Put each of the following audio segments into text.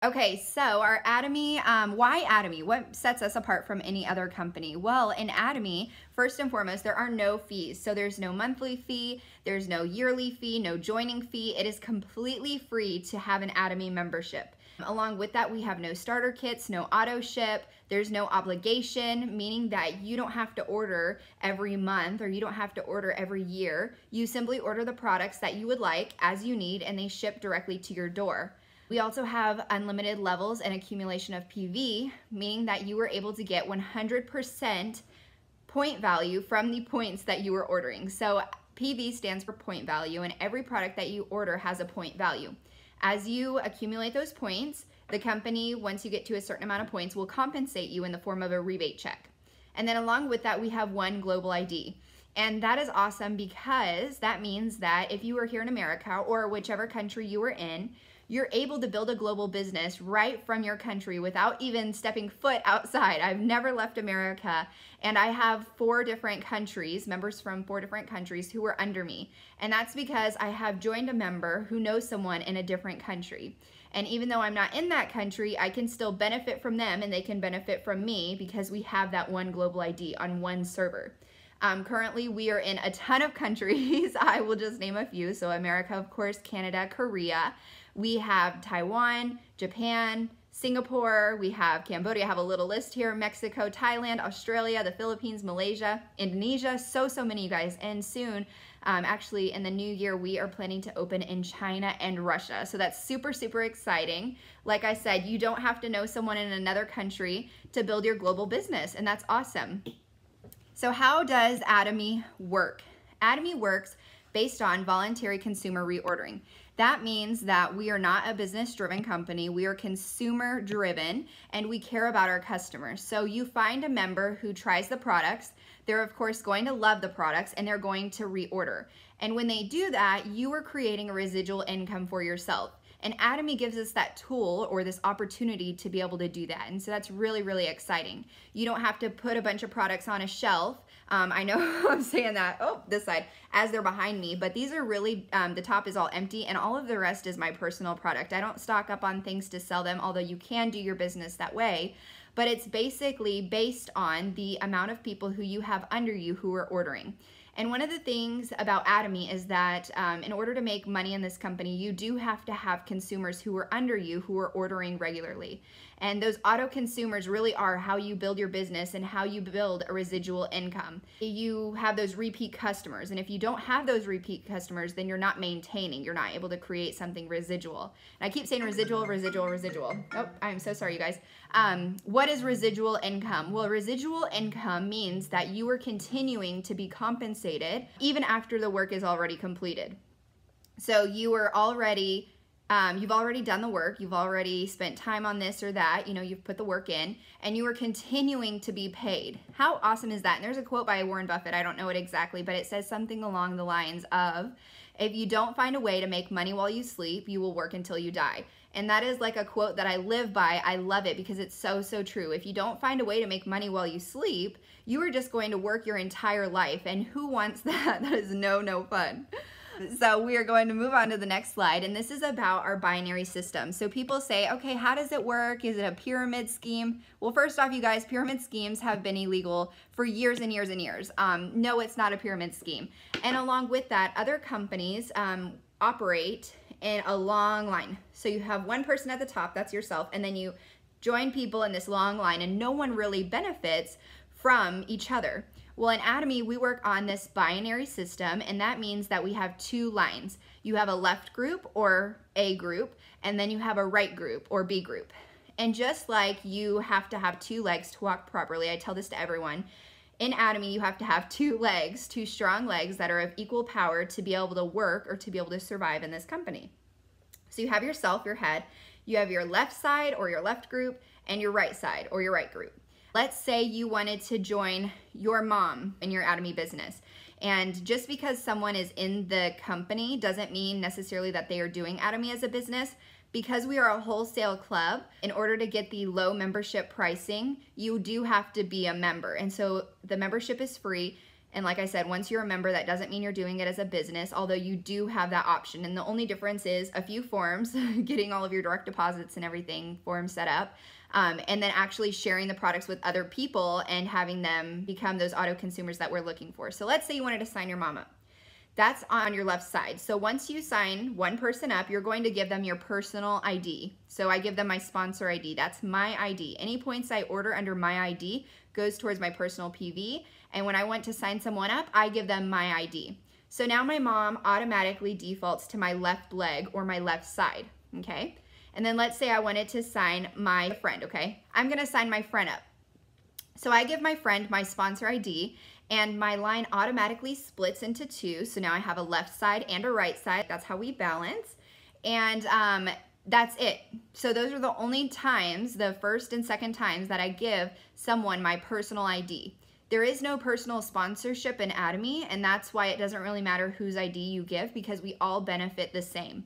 Okay, so our Atomy, why Atomy? What sets us apart from any other company? Well, in Atomy, first and foremost, there are no fees. So there's no monthly fee, there's no yearly fee, no joining fee. It is completely free to have an Atomy membership. Along with that, we have no starter kits, no auto ship, there's no obligation, meaning that you don't have to order every month or you don't have to order every year. You simply order the products that you would like as you need and they ship directly to your door. We also have unlimited levels and accumulation of PV, meaning that you were able to get 100% point value from the points that you were ordering. So PV stands for point value, and every product that you order has a point value. As you accumulate those points, the company, once you get to a certain amount of points, will compensate you in the form of a rebate check. And then along with that, we have one global ID. And that is awesome because that means that if you were here in America or whichever country you were in, you're able to build a global business right from your country without even stepping foot outside. I've never left America, and I have 4 different countries, members from 4 different countries who are under me. And that's because I have joined a member who knows someone in a different country. And even though I'm not in that country, I can still benefit from them and they can benefit from me because we have that one global ID on one server. Currently, we are in a ton of countries. I will just name a few. So America, of course, Canada, Korea. We have Taiwan, Japan, Singapore, we have Cambodia, I have a little list here, Mexico, Thailand, Australia, the Philippines, Malaysia, Indonesia, so many, you guys. And soon, actually in the new year, we are planning to open in China and Russia. So that's super, super exciting. Like I said, you don't have to know someone in another country to build your global business, and that's awesome. So how does Atomy work? Atomy works based on voluntary consumer reordering. That means that we are not a business-driven company. We are consumer-driven, and we care about our customers. So you find a member who tries the products. They're, of course, going to love the products, and they're going to reorder. And when they do that, you are creating a residual income for yourself. And Atomy gives us that tool or this opportunity to be able to do that. And so that's really, really exciting. You don't have to put a bunch of products on a shelf. I know I'm saying that, oh, this side, as they're behind me, but these are really, the top is all empty and all of the rest is my personal product. I don't stock up on things to sell them, although you can do your business that way. But it's basically based on the amount of people who you have under you who are ordering. And one of the things about Atomy is that in order to make money in this company, you do have to have consumers who are under you who are ordering regularly. And those auto consumers really are how you build your business and how you build a residual income. You have those repeat customers, and if you don't have those repeat customers, then you're not maintaining. You're not able to create something residual. And I keep saying residual, residual, residual. Oh, I'm so sorry, you guys. What is residual income? Well, residual income means that you are continuing to be compensated even after the work is already completed. So you are already you've already done the work, you've already spent time on this or that, you know, you've put the work in, and you are continuing to be paid. How awesome is that? And there's a quote by Warren Buffett, I don't know it exactly, but it says something along the lines of, if you don't find a way to make money while you sleep, you will work until you die. And that is like a quote that I live by. I love it because it's so, so true. If you don't find a way to make money while you sleep, you are just going to work your entire life. And who wants that? That is no fun. So we are going to move on to the next slide, and this is about our binary system. So people say, okay, how does it work? Is it a pyramid scheme? Well, first off, you guys, pyramid schemes have been illegal for years and years and years. No, it's not a pyramid scheme. And along with that, other companies operate in a long line. So you have one person at the top, that's yourself, and then you join people in this long line, and no one really benefits from each other. Well, in Atomy, we work on this binary system, and that means that we have 2 lines. You have a left group or A group, and then you have a right group or B group. And just like you have to have 2 legs to walk properly, I tell this to everyone, in Atomy, you have to have 2 legs, 2 strong legs that are of equal power to be able to work or to be able to survive in this company. So you have yourself, your head, you have your left side or your left group, and your right side or your right group. Let's say you wanted to join your mom in your Atomy business. And just because someone is in the company doesn't mean necessarily that they are doing Atomy as a business. Because we are a wholesale club, in order to get the low membership pricing, you do have to be a member. And so the membership is free. And like I said, once you're a member, that doesn't mean you're doing it as a business, although you do have that option. And the only difference is a few forms, getting all of your direct deposits and everything forms set up, and then actually sharing the products with other people and having them become those auto consumers that we're looking for. So let's say you wanted to sign your mom up. That's on your left side. So once you sign one person up, you're going to give them your personal ID. So I give them my sponsor ID. That's my ID. Any points I order under my ID goes towards my personal PV. And when I want to sign someone up, I give them my ID. So now my mom automatically defaults to my left leg or my left side, okay? And then let's say I wanted to sign my friend, okay? I'm gonna sign my friend up. So I give my friend my sponsor ID, and my line automatically splits into two. So now I have a left side and a right side. That's how we balance. And that's it. So those are the only times, the first and second times, that I give someone my personal ID. There is no personal sponsorship in Atomy, and that's why it doesn't really matter whose ID you give, because we all benefit the same.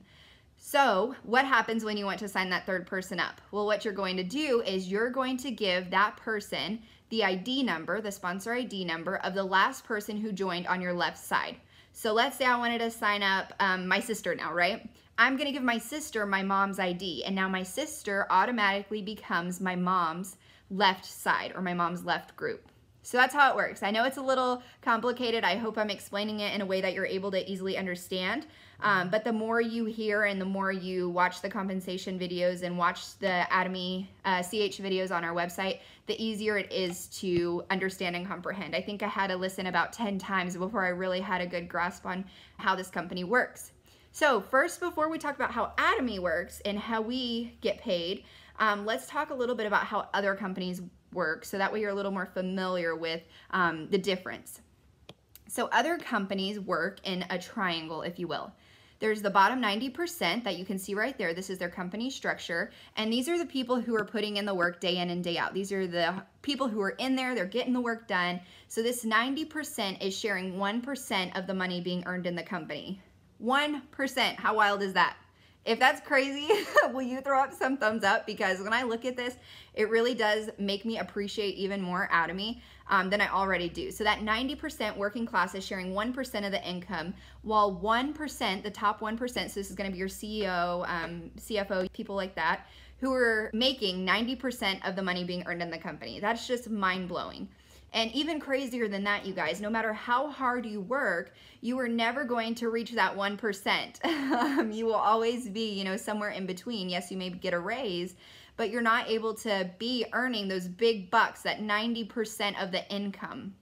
So what happens when you want to sign that third person up? Well, what you're going to do is you're going to give that person the ID number, the sponsor ID number of the last person who joined on your left side. So let's say I wanted to sign up my sister now, right? I'm gonna give my sister my mom's ID, and now my sister automatically becomes my mom's left side or my mom's left group. So that's how it works. I know it's a little complicated. I hope I'm explaining it in a way that you're able to easily understand. But the more you hear and the more you watch the compensation videos and watch the Atomy CH videos on our website, the easier it is to understand and comprehend. I think I had to listen about 10 times before I really had a good grasp on how this company works. So first, before we talk about how Atomy works and how we get paid, let's talk a little bit about how other companies work, so that way you're a little more familiar with the difference. So other companies work in a triangle, if you will. There's the bottom 90% that you can see right there. This is their company structure, and these are the people who are putting in the work day in and day out. These are the people who are in there, they're getting the work done. So this 90% is sharing 1% of the money being earned in the company. 1%, how wild is that? If that's crazy, will you throw up some thumbs up? Because when I look at this, it really does make me appreciate even more Atomy than I already do. So that 90% working class is sharing 1% of the income, while 1%, the top 1%, so this is gonna be your CEO, CFO, people like that, who are making 90% of the money being earned in the company. That's just mind-blowing. And even crazier than that, you guys, no matter how hard you work, you are never going to reach that 1%. You will always be, you know, somewhere in between. Yes, you may get a raise, but you're not able to be earning those big bucks, that 90% of the income.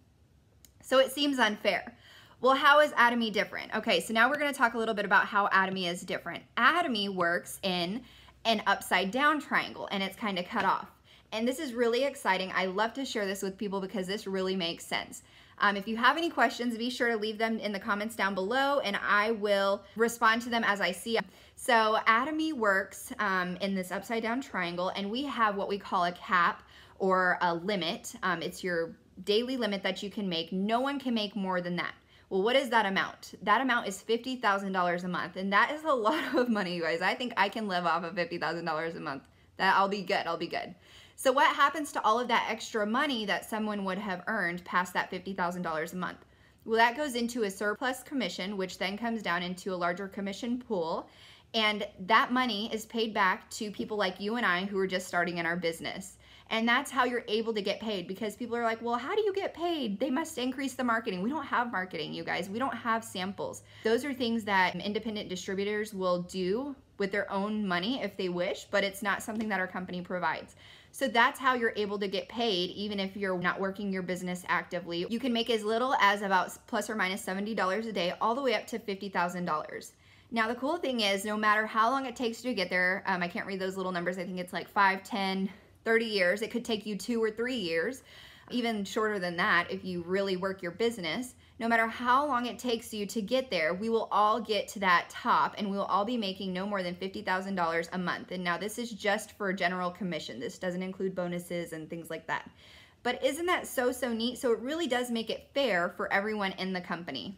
So it seems unfair. Well, how is Atomy different? Okay, so now we're gonna talk a little bit about how Atomy is different. Atomy works in an upside down triangle, and it's kind of cut off. And this is really exciting. I love to share this with people because this really makes sense. If you have any questions, be sure to leave them in the comments down below, and I will respond to them as I see them. So Atomy works in this upside down triangle, and we have what we call a cap or a limit. It's your daily limit that you can make. No one can make more than that. Well, what is that amount? That amount is $50,000 a month, and that is a lot of money, you guys. I think I can live off of $50,000 a month. I'll be good, I'll be good. So what happens to all of that extra money that someone would have earned past that $50,000 a month? Well, that goes into a surplus commission, which then comes down into a larger commission pool. And that money is paid back to people like you and I who are just starting in our business. And that's how you're able to get paid, because people are like, well, how do you get paid? They must increase the marketing. We don't have marketing, you guys. We don't have samples. Those are things that independent distributors will do with their own money if they wish, but it's not something that our company provides. So that's how you're able to get paid, even if you're not working your business actively. You can make as little as about plus or minus $70 a day, all the way up to $50,000. Now, the cool thing is, no matter how long it takes you to get there, I can't read those little numbers. I think it's like 5, 10, 30 years. It could take you 2 or 3 years, even shorter than that if you really work your business. No matter how long it takes you to get there, we will all get to that top, and we will all be making no more than $50,000 a month. And now this is just for general commission. This doesn't include bonuses and things like that. But isn't that so neat? So it really does make it fair for everyone in the company.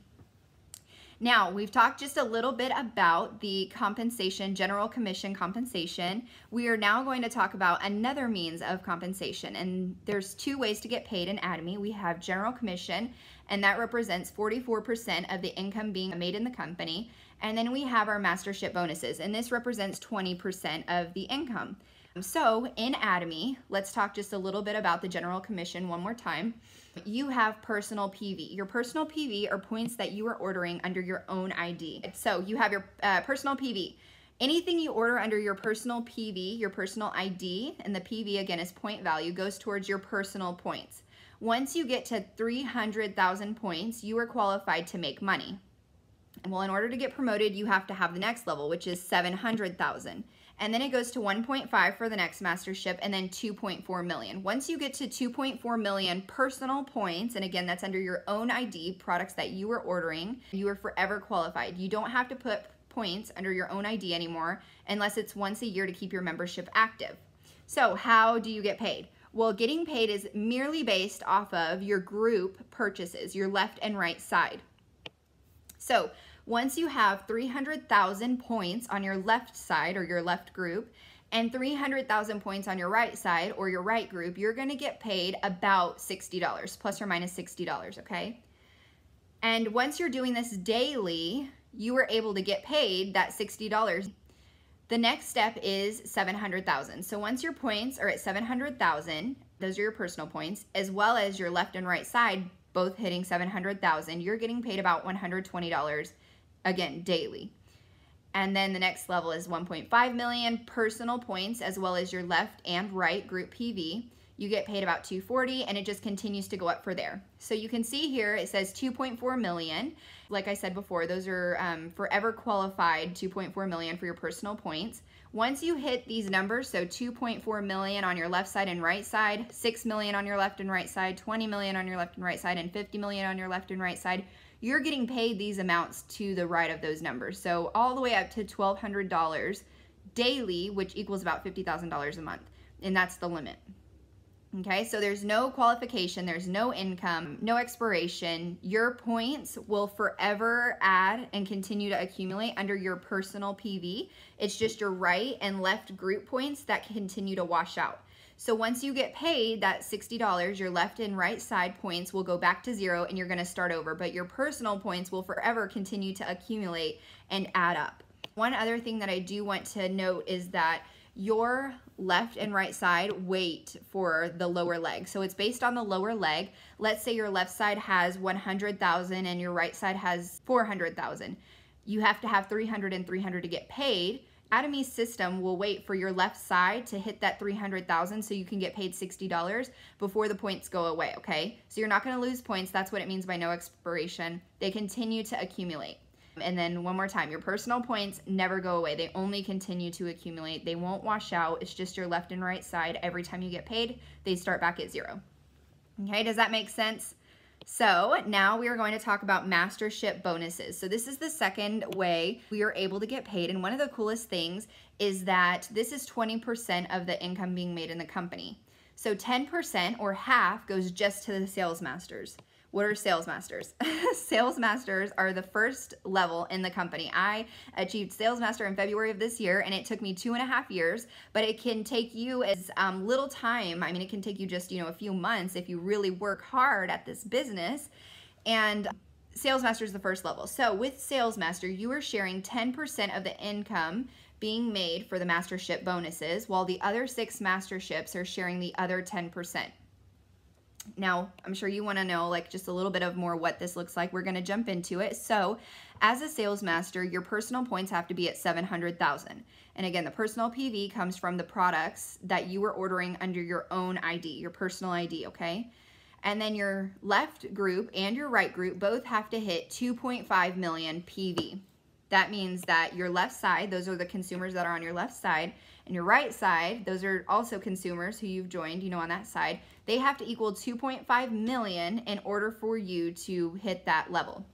Now, we've talked just a little bit about the compensation, general commission compensation. We are now going to talk about another means of compensation, and there's two ways to get paid in Atomy. We have general commission, and that represents 44% of the income being made in the company, and then we have our mastership bonuses, and this represents 20% of the income. So in Atomy, let's talk just a little bit about the general commission one more time. You have personal PV. Your personal PV are points that you are ordering under your own ID. So you have your personal PV. Anything you order under your personal PV, your personal ID, and the PV again is point value, goes towards your personal points. Once you get to 300,000 points, you are qualified to make money. Well, in order to get promoted, you have to have the next level, which is 700,000. And then it goes to 1.5 for the next mastership, and then 2.4 million. Once you get to 2.4 million personal points, and again, that's under your own ID, products that you are ordering, you are forever qualified. You don't have to put points under your own ID anymore unless it's once a year to keep your membership active. So how do you get paid? Well, getting paid is merely based off of your group purchases, your left and right side. So once you have 300,000 points on your left side or your left group and 300,000 points on your right side or your right group, you're going to get paid about $60, plus or minus $60, okay? And once you're doing this daily, you are able to get paid that $60. The next step is 700,000. So once your points are at 700,000, those are your personal points, as well as your left and right side both hitting 700,000, you're getting paid about $120, again, daily. And then the next level is 1.5 million personal points, as well as your left and right group PV. You get paid about $240, and it just continues to go up for there. So you can see here it says 2.4 million. Like I said before, those are forever qualified 2.4 million for your personal points. Once you hit these numbers, so 2.4 million on your left side and right side, 6 million on your left and right side, 20 million on your left and right side, and 50 million on your left and right side, you're getting paid these amounts to the right of those numbers. So all the way up to $1,200 daily, which equals about $50,000 a month, and that's the limit. Okay, so there's no qualification, there's no income, no expiration. Your points will forever add and continue to accumulate under your personal PV. It's just your right and left group points that continue to wash out. So once you get paid that $60, your left and right side points will go back to zero and you're gonna start over, but your personal points will forever continue to accumulate and add up. One other thing that I do want to note is that your left and right side weight for the lower leg. So it's based on the lower leg. Let's say your left side has 100,000 and your right side has 400,000. You have to have 300 and 300 to get paid. Atomy's system will wait for your left side to hit that 300,000 so you can get paid $60 before the points go away, okay? So you're not gonna lose points. That's what it means by no expiration. They continue to accumulate. And then one more time, your personal points never go away. They only continue to accumulate. They won't wash out. It's just your left and right side. Every time you get paid, they start back at zero. Okay, does that make sense? So now we are going to talk about mastership bonuses. So this is the second way we are able to get paid. And one of the coolest things is that this is 20% of the income being made in the company. So 10% or half goes just to the sales masters. What are sales masters? Sales masters are the first level in the company. I achieved sales master in February of this year, and it took me 2.5 years, but it can take you as little time. I mean, it can take you just, a few months if you really work hard at this business. And sales master is the first level. So with sales master, you are sharing 10% of the income being made for the mastership bonuses, while the other 6 masterships are sharing the other 10%. Now, I'm sure you want to know just a little bit of more what this looks like. We're going to jump into it. So as a sales master, your personal points have to be at 700,000. And again, the personal PV comes from the products that you are ordering under your own ID, your personal ID, okay? And then your left group and your right group both have to hit 2.5 million PV. That means that your left side, those are the consumers that are on your left side, and your right side, those are also consumers who you've joined, on that side. They have to equal 2.5 million in order for you to hit that level.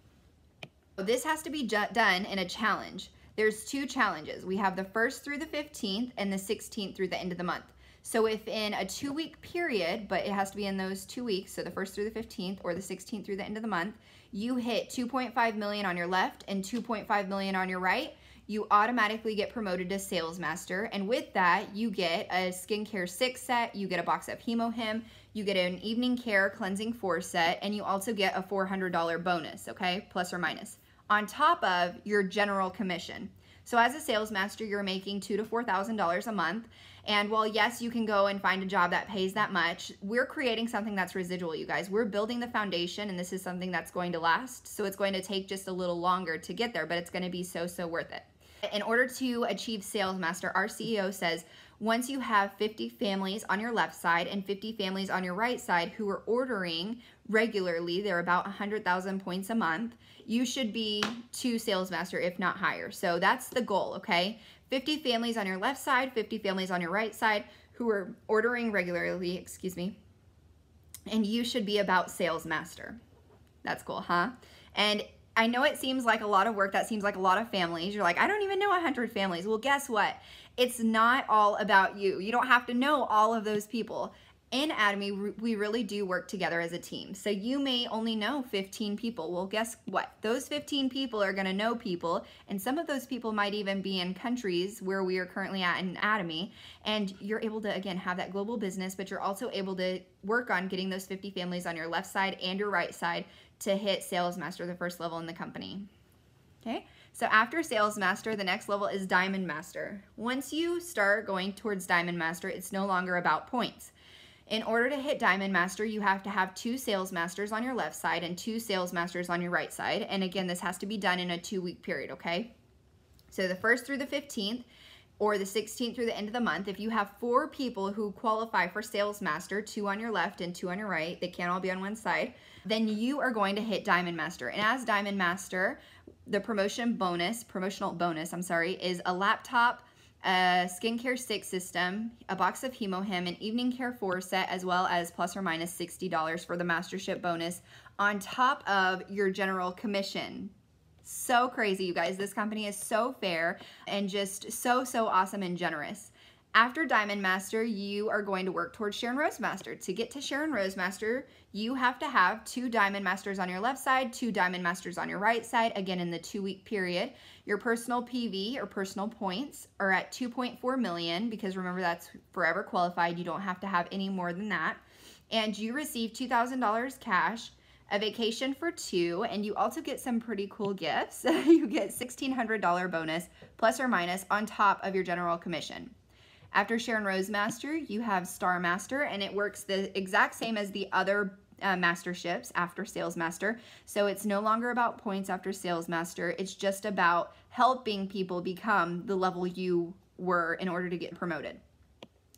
This has to be done in a challenge. There's 2 challenges. We have the 1st through the 15th and the 16th through the end of the month. So if in a 2-week period, but it has to be in those 2 weeks, so the 1st through the 15th or the 16th through the end of the month, you hit 2.5 million on your left and 2.5 million on your right, you automatically get promoted to sales master. And with that, you get a skincare 6 set, you get a box of Him, you get an evening care cleansing 4 set, and you also get a $400 bonus, okay, plus or minus, on top of your general commission. So as a sales master, you're making $2,000 to $4,000 a month. And while yes, you can go and find a job that pays that much, we're creating something that's residual, you guys. We're building the foundation, and this is something that's going to last. So it's going to take just a little longer to get there, but it's going to be so worth it. In order to achieve sales master, our CEO says, once you have 50 families on your left side and 50 families on your right side who are ordering regularly, they're about 100,000 points a month, you should be to sales master, if not higher. So that's the goal, okay? 50 families on your left side, 50 families on your right side who are ordering regularly, and you should be about sales master. That's cool, huh? And I know it seems like a lot of work, that seems like a lot of families. You're like, I don't even know 100 families. Well, guess what? It's not all about you. You don't have to know all of those people. In Atomy, we really do work together as a team. So you may only know 15 people. Well, guess what? Those 15 people are gonna know people, and some of those people might even be in countries where we are currently at in Atomy, and you're able to, again, have that global business, but you're also able to work on getting those 50 families on your left side and your right side to hit sales master, the first level in the company. Okay, so after sales master, the next level is diamond master. Once you start going towards diamond master, it's no longer about points. In order to hit diamond master, you have to have 2 sales masters on your left side and 2 sales masters on your right side. And again, this has to be done in a 2-week period, okay? So the 1st through the 15th or the 16th through the end of the month, if you have 4 people who qualify for sales master, 2 on your left and 2 on your right, they can't all be on one side, then you are going to hit diamond master. And as diamond master, the promotional bonus, is a laptop, a skincare 6 system, a box of Him, an evening care 4 set, as well as plus or minus $60 for the mastership bonus on top of your general commission. So crazy, you guys. This company is so fair and just so awesome and generous. After Diamond Master, you are going to work towards Sharon Rose Master. To get to Sharon Rose Master, you have to have 2 Diamond Masters on your left side, 2 Diamond Masters on your right side, again in the 2-week period. Your personal PV or personal points are at 2.4 million, because remember, that's forever qualified. You don't have to have any more than that. And you receive $2,000 cash, a vacation for 2, and you also get some pretty cool gifts. You get $1,600 bonus plus or minus on top of your general commission. After Sharon Rose Master, you have Star Master, and it works the exact same as the other masterships after Sales Master. So it's no longer about points after Sales Master. It's just about helping people become the level you were in order to get promoted.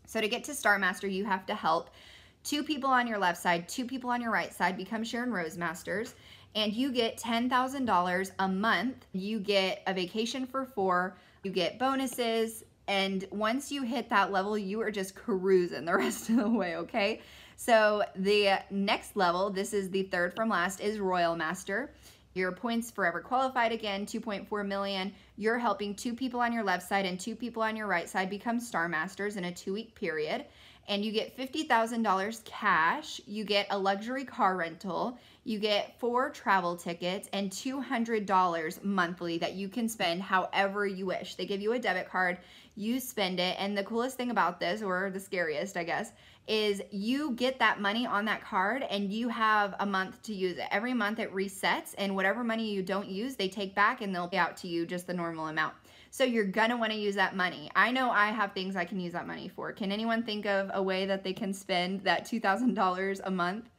So to get to Star Master, you have to help 2 people on your left side, 2 people on your right side become Sharon Rose Masters, and you get $10,000 a month. You get a vacation for 4, you get bonuses, and once you hit that level, you are just cruising the rest of the way, okay? So the next level, this is the 3rd from last, is Royal Master. Your points forever qualified again, 2.4 million. You're helping 2 people on your left side and 2 people on your right side become Star Masters in a 2-week period. And you get $50,000 cash, you get a luxury car rental, you get 4 travel tickets, and $200 monthly that you can spend however you wish. They give you a debit card, you spend it, and the coolest thing about this, or the scariest, I guess, is you get that money on that card and you have a month to use it. Every month it resets, and whatever money you don't use, they take back and they'll pay out to you just the normal amount. So you're gonna wanna use that money. I know I have things I can use that money for. Can anyone think of a way that they can spend that $2,000 a month?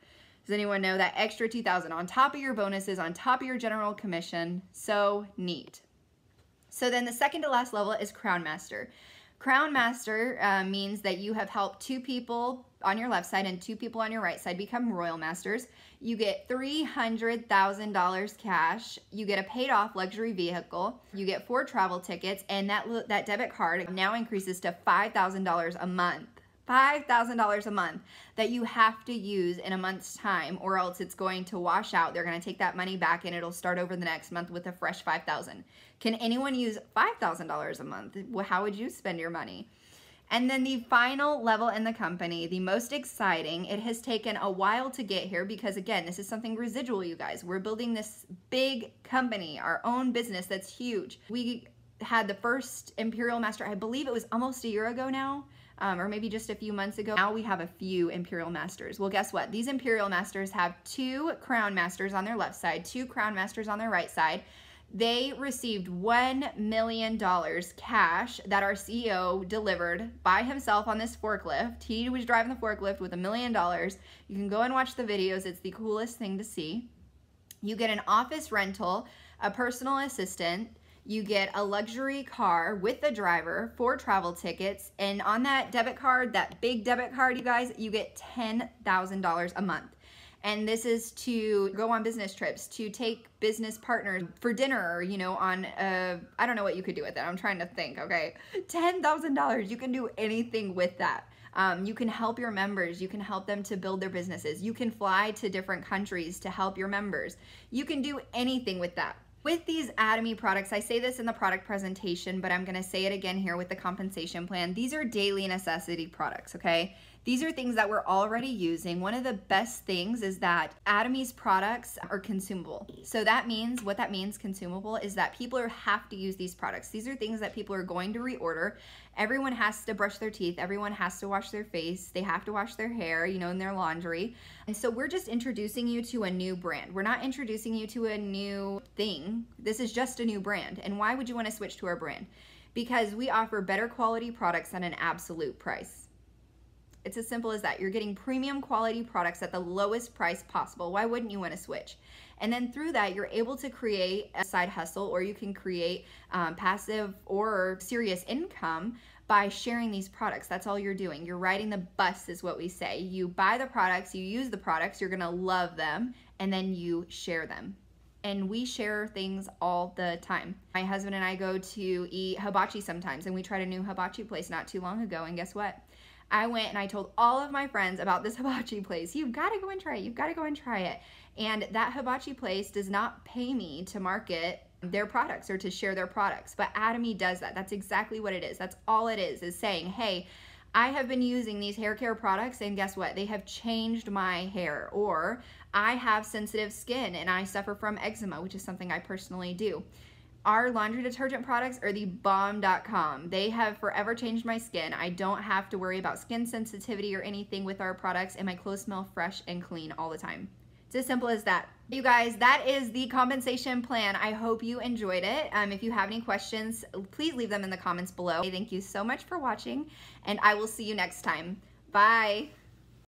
Does anyone know that extra $2,000 on top of your bonuses, on top of your general commission? So neat. So then the second to last level is Crown Master. Crown Master means that you have helped 2 people on your left side and 2 people on your right side become Royal Masters. You get $300,000 cash. You get a paid off luxury vehicle. You get 4 travel tickets, and that debit card now increases to $5,000 a month. $5,000 a month that you have to use in a month's time, or else it's going to wash out. They're going to take that money back and it'll start over the next month with a fresh $5,000. Can anyone use $5,000 a month? How would you spend your money? And then the final level in the company, the most exciting, it has taken a while to get here because, again, this is something residual, you guys. We're building this big company, our own business that's huge. We had the first Imperial Master, I believe it was almost a year ago now, or maybe just a few months ago. Now we have a few Imperial Masters. Well, guess what? These Imperial Masters have 2 Crown Masters on their left side, 2 Crown Masters on their right side. They received $1 million cash that our CEO delivered by himself on this forklift. He was driving the forklift with $1 million. You can go and watch the videos. It's the coolest thing to see. You get an office rental, a personal assistant, you get a luxury car with the driver, 4 travel tickets, and on that debit card, that big debit card, you guys, you get $10,000 a month. And this is to go on business trips, to take business partners for dinner, you know, on, I don't know what you could do with that. I'm trying to think, okay? $10,000, you can do anything with that. You can help your members. You can help them to build their businesses. You can fly to different countries to help your members. You can do anything with that. With these Atomy products, I say this in the product presentation, but I'm gonna say it again here with the compensation plan. These are daily necessity products, okay? These are things that we're already using. One of the best things is that Atomy's products are consumable. So that means, what that means, consumable, is that people have to use these products. These are things that people are going to reorder. Everyone has to brush their teeth. Everyone has to wash their face. They have to wash their hair, you know, in their laundry. And so we're just introducing you to a new brand. We're not introducing you to a new thing. This is just a new brand. And why would you want to switch to our brand? Because we offer better quality products at an absolute price. It's as simple as that. You're getting premium quality products at the lowest price possible. Why wouldn't you want to switch? And then through that, you're able to create a side hustle, or you can create passive or serious income by sharing these products. That's all you're doing. You're riding the bus is what we say. You buy the products, you use the products, you're gonna love them, and then you share them. And we share things all the time. My husband and I go to eat hibachi sometimes, and we tried a new hibachi place not too long ago, and guess what? I went and I told all of my friends about this hibachi place. You've got to go and try it. You've got to go and try it. And that hibachi place does not pay me to market their products or to share their products, but Atomy does that. That's exactly what it is. That's all it is saying, hey, I have been using these hair care products, and guess what? They have changed my hair. Or I have sensitive skin and I suffer from eczema, which is something I personally do. Our laundry detergent products are the bomb.com. They have forever changed my skin. I don't have to worry about skin sensitivity or anything with our products, and my clothes smell fresh and clean all the time. It's as simple as that. You guys, that is the compensation plan. I hope you enjoyed it. If you have any questions, please leave them in the comments below. Thank you so much for watching, and I will see you next time. Bye.